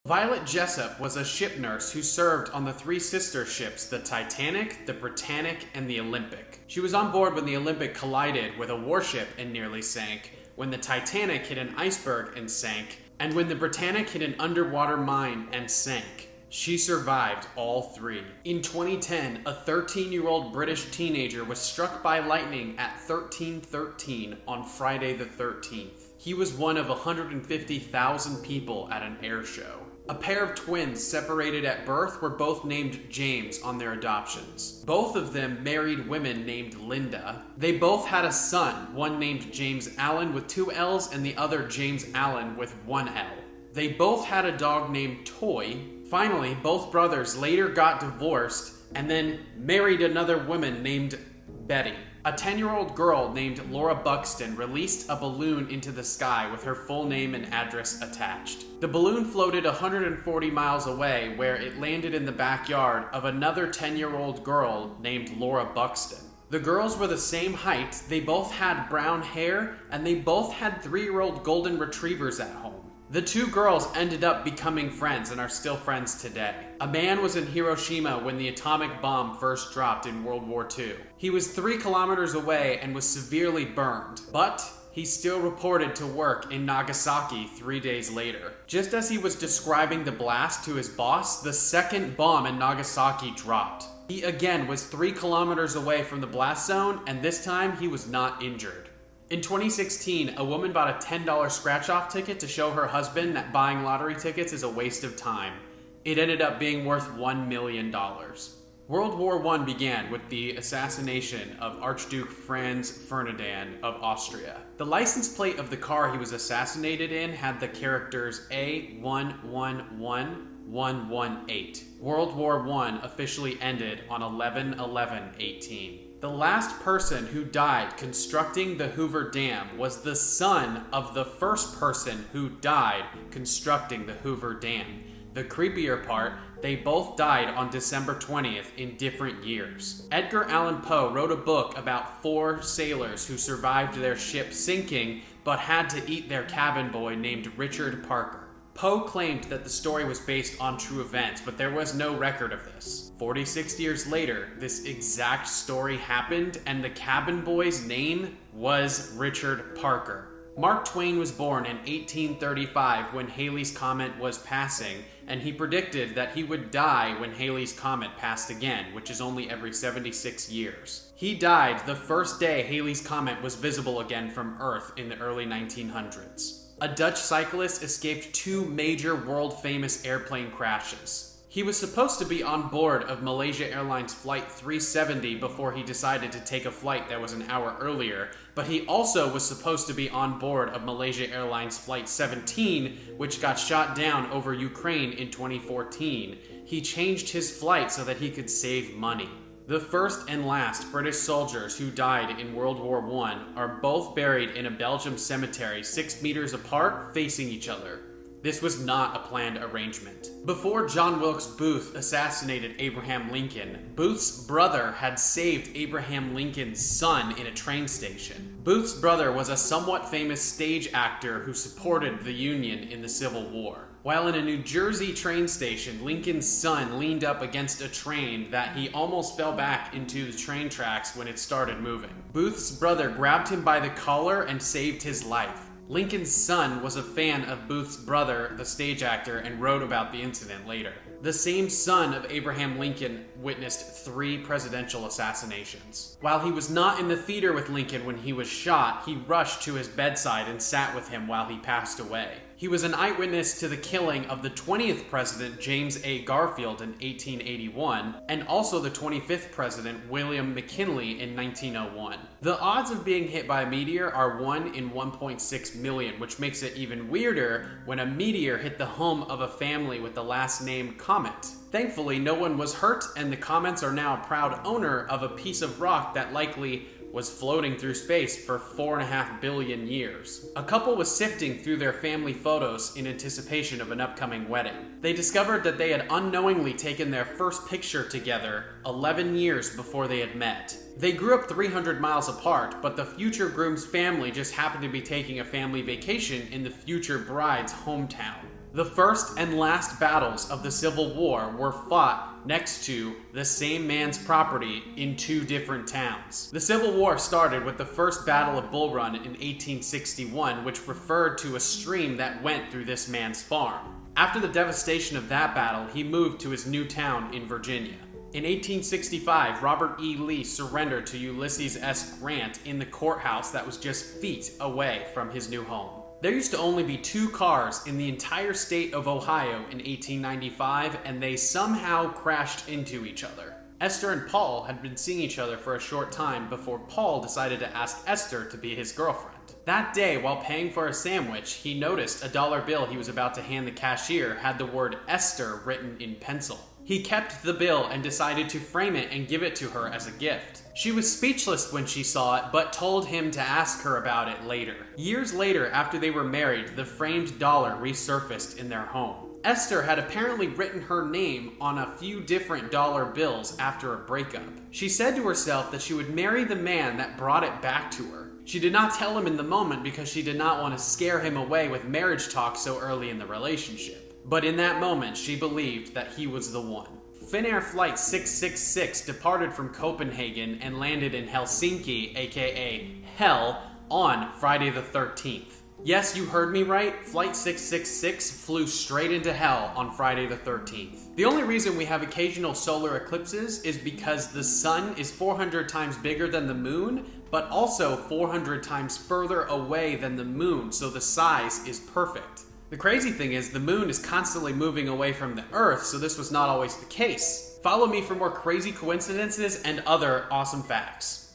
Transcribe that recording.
Violet Jessup was a ship nurse who served on the three sister ships, the Titanic, the Britannic, and the Olympic. She was on board when the Olympic collided with a warship and nearly sank, when the Titanic hit an iceberg and sank, and when the Britannic hit an underwater mine and sank. She survived all three. In 2010, a 13-year-old British teenager was struck by lightning at 1313 on Friday the 13th. He was one of 150,000 people at an air show. A pair of twins separated at birth were both named James on their adoptions. Both of them married women named Linda. They both had a son, one named James Allen with 2 L's and the other James Allen with 1 L. They both had a dog named Toy. Finally, both brothers later got divorced and then married another woman named Betty. A 10-year-old girl named Laura Buxton released a balloon into the sky with her full name and address attached. The balloon floated 140 miles away, where it landed in the backyard of another 10-year-old girl named Laura Buxton. The girls were the same height, they both had brown hair, and they both had 3-year-old golden retrievers at home. The two girls ended up becoming friends and are still friends today. A man was in Hiroshima when the atomic bomb first dropped in World War II. He was 3 kilometers away and was severely burned, but he still reported to work in Nagasaki 3 days later. Just as he was describing the blast to his boss, the second bomb in Nagasaki dropped. He again was 3 kilometers away from the blast zone, and this time he was not injured. In 2016, a woman bought a $10 scratch-off ticket to show her husband that buying lottery tickets is a waste of time. It ended up being worth $1 million. World War I began with the assassination of Archduke Franz Ferdinand of Austria. The license plate of the car he was assassinated in had the characters A111118. World War I officially ended on 11/11/18. The last person who died constructing the Hoover Dam was the son of the first person who died constructing the Hoover Dam. The creepier part, they both died on December 20th in different years. Edgar Allan Poe wrote a book about 4 sailors who survived their ship sinking but had to eat their cabin boy named Richard Parker. Poe claimed that the story was based on true events, but there was no record of this. 46 years later, this exact story happened, and the cabin boy's name was Richard Parker. Mark Twain was born in 1835 when Halley's Comet was passing, and he predicted that he would die when Halley's Comet passed again, which is only every 76 years. He died the first day Halley's Comet was visible again from Earth in the early 1900s. A Dutch cyclist escaped 2 major world-famous airplane crashes. He was supposed to be on board of Malaysia Airlines Flight 370 before he decided to take a flight that was an hour earlier, but he also was supposed to be on board of Malaysia Airlines Flight 17, which got shot down over Ukraine in 2014. He changed his flight so that he could save money. The first and last British soldiers who died in World War I are both buried in a Belgium cemetery 6 meters apart, facing each other. This was not a planned arrangement. Before John Wilkes Booth assassinated Abraham Lincoln, Booth's brother had saved Abraham Lincoln's son in a train station. Booth's brother was a somewhat famous stage actor who supported the Union in the Civil War. While in a New Jersey train station, Lincoln's son leaned up against a train that he almost fell back into the train tracks when it started moving. Booth's brother grabbed him by the collar and saved his life. Lincoln's son was a fan of Booth's brother, the stage actor, and wrote about the incident later. The same son of Abraham Lincoln witnessed 3 presidential assassinations. While he was not in the theater with Lincoln when he was shot, he rushed to his bedside and sat with him while he passed away. He was an eyewitness to the killing of the 20th president, James A. Garfield, in 1881, and also the 25th president, William McKinley, in 1901. The odds of being hit by a meteor are 1 in 1.6 million, which makes it even weirder when a meteor hit the home of a family with the last name Comet. Thankfully, no one was hurt, and the Comets are now a proud owner of a piece of rock that likely was floating through space for 4.5 billion years. A couple was sifting through their family photos in anticipation of an upcoming wedding. They discovered that they had unknowingly taken their first picture together 11 years before they had met. They grew up 300 miles apart, but the future groom's family just happened to be taking a family vacation in the future bride's hometown. The first and last battles of the Civil War were fought next to the same man's property in two different towns. The Civil War started with the first Battle of Bull Run in 1861, which referred to a stream that went through this man's farm. After the devastation of that battle, he moved to his new town in Virginia. In 1865, Robert E. Lee surrendered to Ulysses S. Grant in the courthouse that was just feet away from his new home. There used to only be 2 cars in the entire state of Ohio in 1895, and they somehow crashed into each other. Esther and Paul had been seeing each other for a short time before Paul decided to ask Esther to be his girlfriend. That day, while paying for a sandwich, he noticed a dollar bill he was about to hand the cashier had the word Esther written in pencil. He kept the bill and decided to frame it and give it to her as a gift. She was speechless when she saw it, but told him to ask her about it later. Years later, after they were married, the framed dollar resurfaced in their home. Esther had apparently written her name on a few different dollar bills after a breakup. She said to herself that she would marry the man that brought it back to her. She did not tell him in the moment because she did not want to scare him away with marriage talk so early in the relationship. But in that moment, she believed that he was the one. Finnair Flight 666 departed from Copenhagen and landed in Helsinki, aka Hell, on Friday the 13th. Yes, you heard me right. Flight 666 flew straight into hell on Friday the 13th. The only reason we have occasional solar eclipses is because the sun is 400 times bigger than the moon, but also 400 times further away than the moon, so the size is perfect. The crazy thing is, the moon is constantly moving away from the Earth, so this was not always the case. Follow me for more crazy coincidences and other awesome facts.